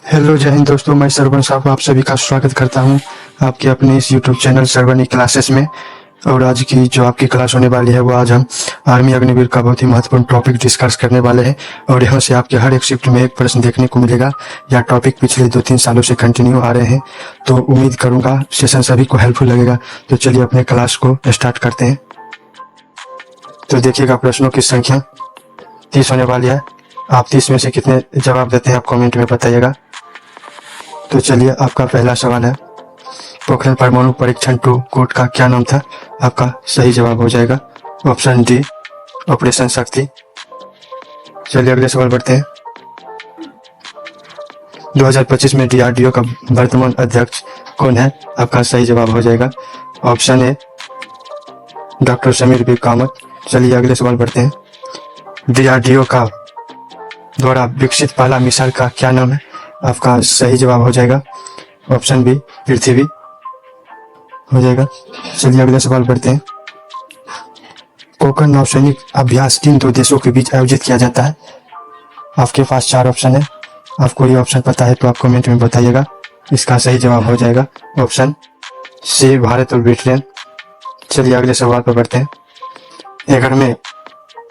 Hello जय हिंद दोस्तों, मैं सरवन साहब आप सभी का स्वागत करता हूं आपके अपने इस यूट्यूब चैनल सरवनी क्लासेस में। और आज की जो आपकी क्लास होने वाली है वो आज हम आर्मी अग्निवीर का बहुत ही महत्वपूर्ण टॉपिक डिस्कस करने वाले हैं। और यहाँ से आपके हर एक शिफ्ट में एक प्रश्न देखने को मिलेगा। यह टॉपिक पिछले 2-3 सालों से कंटिन्यू आ रहे हैं, तो उम्मीद करूँगा सेशन सभी को हेल्पफुल लगेगा। तो चलिए अपने क्लास को स्टार्ट करते हैं। तो देखिएगा, प्रश्नों की संख्या 30 होने वाली है। आप 30 में से कितने जवाब देते हैं आप कमेंट में बताइएगा। तो चलिए, आपका पहला सवाल है, पोखरण परमाणु परीक्षण 2 कोड का क्या नाम था? आपका सही जवाब हो जाएगा ऑप्शन डी, ऑपरेशन शक्ति। चलिए अगले सवाल बढ़ते हैं। 2025 में DRDO का वर्तमान अध्यक्ष कौन है? आपका सही जवाब हो जाएगा option A, doctor Sameer B Kamath. चलिए अगले सवाल बढ़ते हैं। DRDO का द्वारा विकसित पहला मिसाइल का क्या नाम है? आपका सही जवाब हो जाएगा ऑप्शन बी, पृथ्वी हो जाएगा। चलिए अगले सवाल बढ़ते हैं। कोंकण नौसैनिक अभ्यास किन दो देशों के बीच आयोजित किया जाता है? आपके पास 4 ऑप्शन है। आपको ये ऑप्शन पता है तो आप कमेंट में बताइएगा। इसका सही जवाब हो जाएगा ऑप्शन सी, भारत और ब्रिटेन। चलिए अगले सवाल पर बढ़ते हैं। 11 में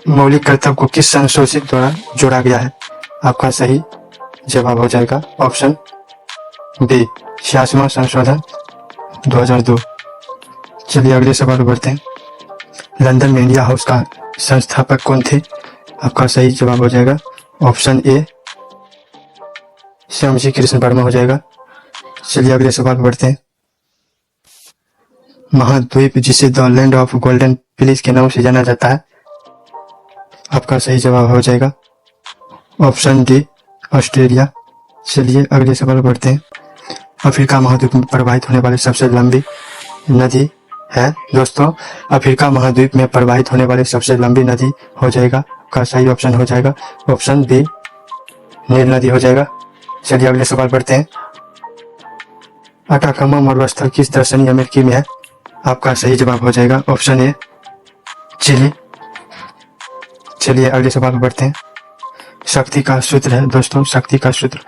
मौलिक कर्तव्य को किस संशोधित द्वारा जोड़ा गया है? आपका सही जवाब हो जाएगा ऑप्शन बी, 86वां संशोधन 2002। चलिए अगले सवाल पर बढ़ते हैं। लंदन में इंडिया हाउस का संस्थापक कौन थे? आपका सही जवाब हो जाएगा ऑप्शन ए, श्यामजी कृष्ण वर्मा हो जाएगा। चलिए अगले सवाल पर बढ़ते हैं। महाद्वीप जिसे the land of golden please के नाम से जाना जाता है, आपका सही जवाब हो जाएगा ऑप्शन डी, ऑस्ट्रेलिया। चलिए अगले सवाल बढ़ते हैं। अफ्रीका महाद्वीप में प्रवाहित होने वाली सबसे लंबी नदी है दोस्तों, अफ्रीका महाद्वीप में प्रवाहित होने वाली सबसे लंबी नदी हो जाएगा, का सही ऑप्शन हो जाएगा ऑप्शन बी, नील नदी हो जाएगा। चलिए अगले सवाल बढ़ते हैं। अटाकामा मरुस्थल किस दर्शनीय अमेरिकी में है? आपका सही जवाब हो जाएगा ऑप्शन ए, चिली। चलिए अगले सवाल बढ़ते हैं। शक्ति का सूत्र है दोस्तों, शक्ति का सूत्र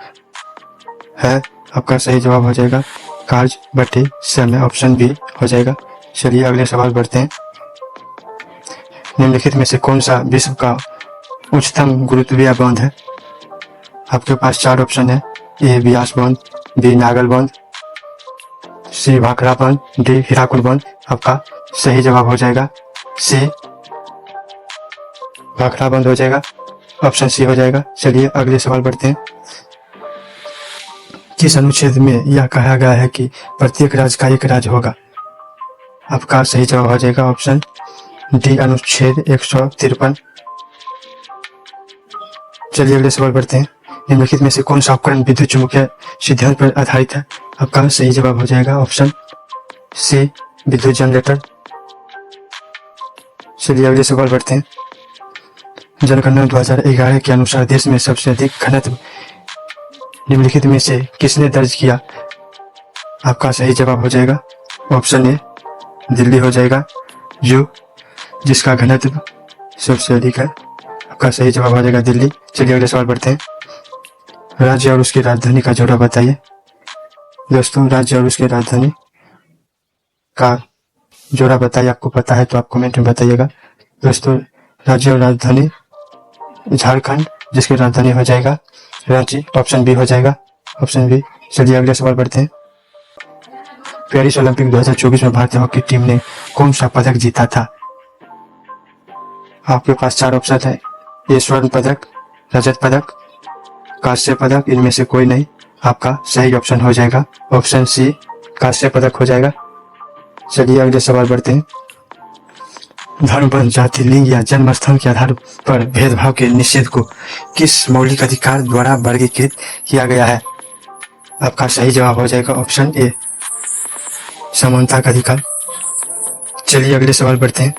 है, आपका सही जवाब हो जाएगा कार्य बटे समय, ऑप्शन बी हो जाएगा। चलिए अगले सवाल बढ़ते हैं। निम्नलिखित में से कौन सा विश्व का उच्चतम गुरुत्वीय बांध है? आपके पास 4 ऑप्शन है। ए, व्यास बांध, बी, नागल बांध, सी, भाखड़ा बांध, डी, हीराकुद बांध। आपका सही जवाब हो जाएगा सी, भाखड़ा बांध हो जाएगा, ऑप्शन सी हो जाएगा। चलिए अगले सवाल बढ़ते हैं। किस अनुच्छेद में यह कहा गया है कि प्रत्येक राज्य का एक राज्य होगा? आपका सही जवाब हो जाएगा ऑप्शन डी, अनुच्छेद 153। चलिए अगले सवाल बढ़ते हैं। निम्नलिखित में से कौन सा उपकरण विद्युत चुम्बकीय सिद्धांत पर आधारित है? आपका सही जवाब हो जाएगा ऑप्शन सी, विद्युत जनरेटर। चलिए अगले सवाल बढ़ते हैं। जनगणना 2011 के अनुसार देश में सबसे अधिक घनत्व निम्नलिखित में से किसने दर्ज किया? आपका सही जवाब हो जाएगा ऑप्शन ए, दिल्ली हो जाएगा, जो जिसका घनत्व सबसे अधिक है। आपका सही जवाब हो जाएगा दिल्ली। चलिए अगले सवाल बढ़ते हैं। राज्य और उसकी राजधानी का जोड़ा बताइए दोस्तों, राज्य और उसकी राजधानी का जोड़ा बताइए। आपको पता है तो आप कमेंट में बताइएगा दोस्तों। राज्य और राजधानी झारखंड, जिसकी राजधानी हो जाएगा रांची, ऑप्शन बी हो जाएगा, ऑप्शन बी। चलिए अगले सवाल बढ़ते हैं। पेरिस ओलंपिक 2024 में भारतीय हॉकी टीम ने कौन सा पदक जीता था? आपके पास 4 ऑप्शन है। ए, स्वर्ण पदक, रजत पदक, कांस्य पदक, इनमें से कोई नहीं। आपका सही ऑप्शन हो जाएगा ऑप्शन सी, कांस्य पदक हो जाएगा। चलिए अगले सवाल बढ़ते हैं। धर्म, वर्ण, जाति, लिंग या जन्म स्थान के आधार पर भेदभाव के निषेध को किस मौलिक अधिकार द्वारा वर्गीकृत किया गया है? आपका सही जवाब हो जाएगा ऑप्शन ए, समानता का अधिकार। चलिए अगले सवाल बढ़ते हैं।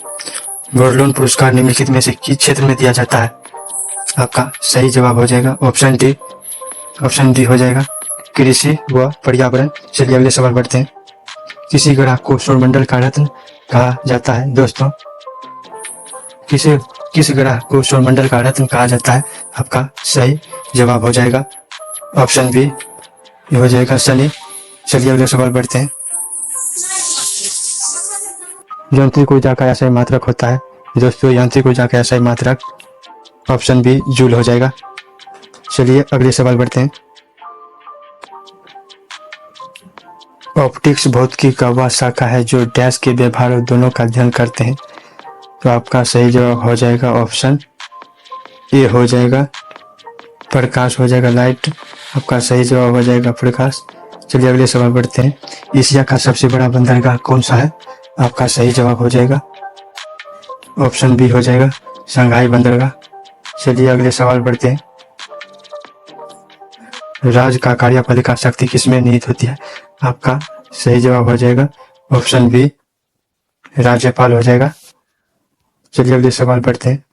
बोरलोन पुरस्कार निम्नलिखित में से किस क्षेत्र में दिया जाता है? आपका सही जवाब हो जाएगा ऑप्शन डी, ऑप्शन डी हो जाएगा, कृषि व पर्यावरण। चलिए अगले सवाल बढ़ते हैं। किसी ग्रह को सौरमंडल का रत्न कहा जाता है दोस्तों? किस ग्रह को सौरमंडल का रत्न कहा जाता है? आपका सही जवाब हो जाएगा ऑप्शन बी, ये हो जाएगा शनि। चलिए अगले सवाल बढ़ते हैं। यांत्रिक ऊर्जा का आशय मात्रक होता है दोस्तों, यांत्रिक ऊर्जा का आशय मात्रक ऑप्शन बी जूल हो जाएगा। चलिए अगले सवाल बढ़ते हैं। ऑप्टिक्स भौतिकी का वह शाखा है जो डैश के व्यवहार दोनों का अध्ययन करते हैं। तो आपका सही जवाब हो जाएगा ऑप्शन ए हो जाएगा, प्रकाश हो जाएगा, लाइट। आपका सही जवाब हो जाएगा प्रकाश। चलिए अगले सवाल बढ़ते हैं। एशिया का सबसे बड़ा बंदरगाह कौन सा है? आपका सही जवाब हो जाएगा ऑप्शन बी हो जाएगा, शंघाई बंदरगाह। चलिए अगले सवाल बढ़ते हैं। राज्य का कार्यपालिका शक्ति किसमें निहित होती है? आपका सही जवाब हो जाएगा ऑप्शन बी, राज्यपाल हो जाएगा। चलिए अगले सवाल बढ़ते हैं।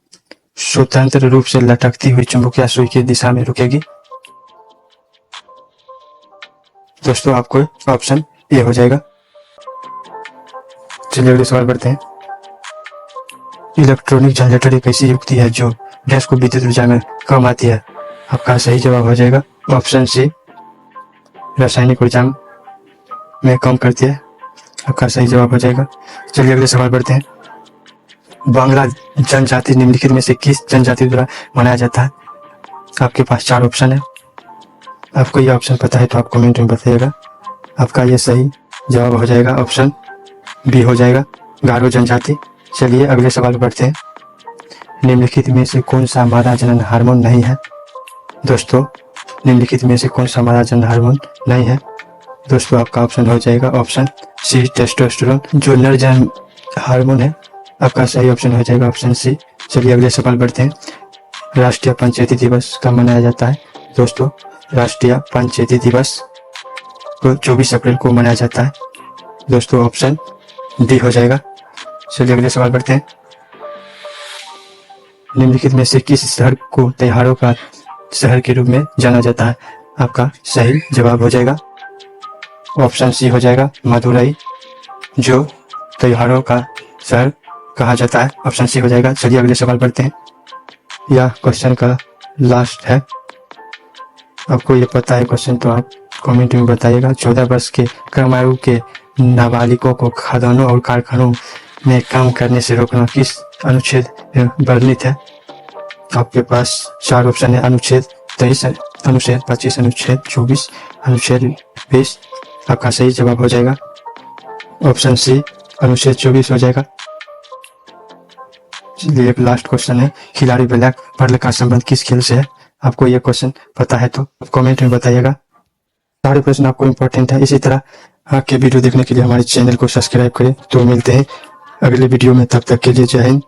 स्वतंत्र रूप से लटकती हुई चुंबकीय सुई की दिशा में रुकेगी। दोस्तों आपको ऑप्शन ए हो जाएगा। चलिए अगले सवाल बढ़ते हैं। इलेक्ट्रॉनिक जनरेटर एक ऐसी युक्ति है जो गैस को विद्युत ऊर्जा में कम आती है। आपका सही जवाब हो जाएगा ऑप्शन सी, रासायनिक ऊर्जा में कम करती है। आपका सही जवाब हो जाएगा। चलिए अगले सवाल बढ़ते हैं। बांग्ला जनजाति निम्नलिखित में से किस जनजाति द्वारा मनाया जाता है? आपके पास 4 ऑप्शन है। आपको ये ऑप्शन पता है तो आप कमेंट में बताइएगा। आपका ये सही जवाब हो जाएगा ऑप्शन बी हो जाएगा, गारो जनजाति। चलिए अगले सवाल बढ़ते हैं। निम्नलिखित में से कौन सा मादा जनन हार्मोन नहीं है? दोस्तों निम्नलिखित में से कौन सा मादा जनन हार्मोन नहीं है? दोस्तों आपका ऑप्शन हो जाएगा ऑप्शन सी, टेस्टोस्टेरोन। जो नर जनन हार्मोन है आपका सही ऑप्शन हो जाएगा ऑप्शन सी। चलिए अगले सवाल बढ़ते हैं। राष्ट्रीय पंचायती दिवस कब मनाया जाता है? दोस्तों राष्ट्रीय पंचायती दिवस को 24 अप्रैल को मनाया जाता है। दोस्तों ऑप्शन डी हो जाएगा। चलिए अगले सवाल बढ़ते हैं। निम्नलिखित में से किस शहर को त्योहारों का शहर के रूप में जाना जाता है? आपका सही जवाब हो जाएगा ऑप्शन सी हो जाएगा, मदुरई, जो त्योहारों का शहर कहा जाता है। ऑप्शन सी हो जाएगा। चलिए अगले सवाल बढ़ते हैं। यह क्वेश्चन का लास्ट है। आपको ये पता है क्वेश्चन तो आप कमेंट में बताइएगा। 14 वर्ष के कम आयु के नाबालिगों को खदानों और कारखानों में काम करने से रोकना किस अनुच्छेद में वर्णित है? आपके पास 4 ऑप्शन है। अनुच्छेद 23, अनुच्छेद 25, अनुच्छेद 24, अनुच्छेद 20। आपका सही जवाब हो जाएगा ऑप्शन सी, अनुच्छेद 24 हो जाएगा। चलिए एक लास्ट क्वेश्चन है। खिलाड़ी ब्लैक पर्ल का संबंध किस खेल से है? आपको ये क्वेश्चन पता है तो कमेंट में बताइएगा। सारे प्रश्न आपको इम्पोर्टेंट है। इसी तरह आपके वीडियो देखने के लिए हमारे चैनल को सब्सक्राइब करें। तो मिलते हैं अगले वीडियो में, तब तक के लिए जय हिंद।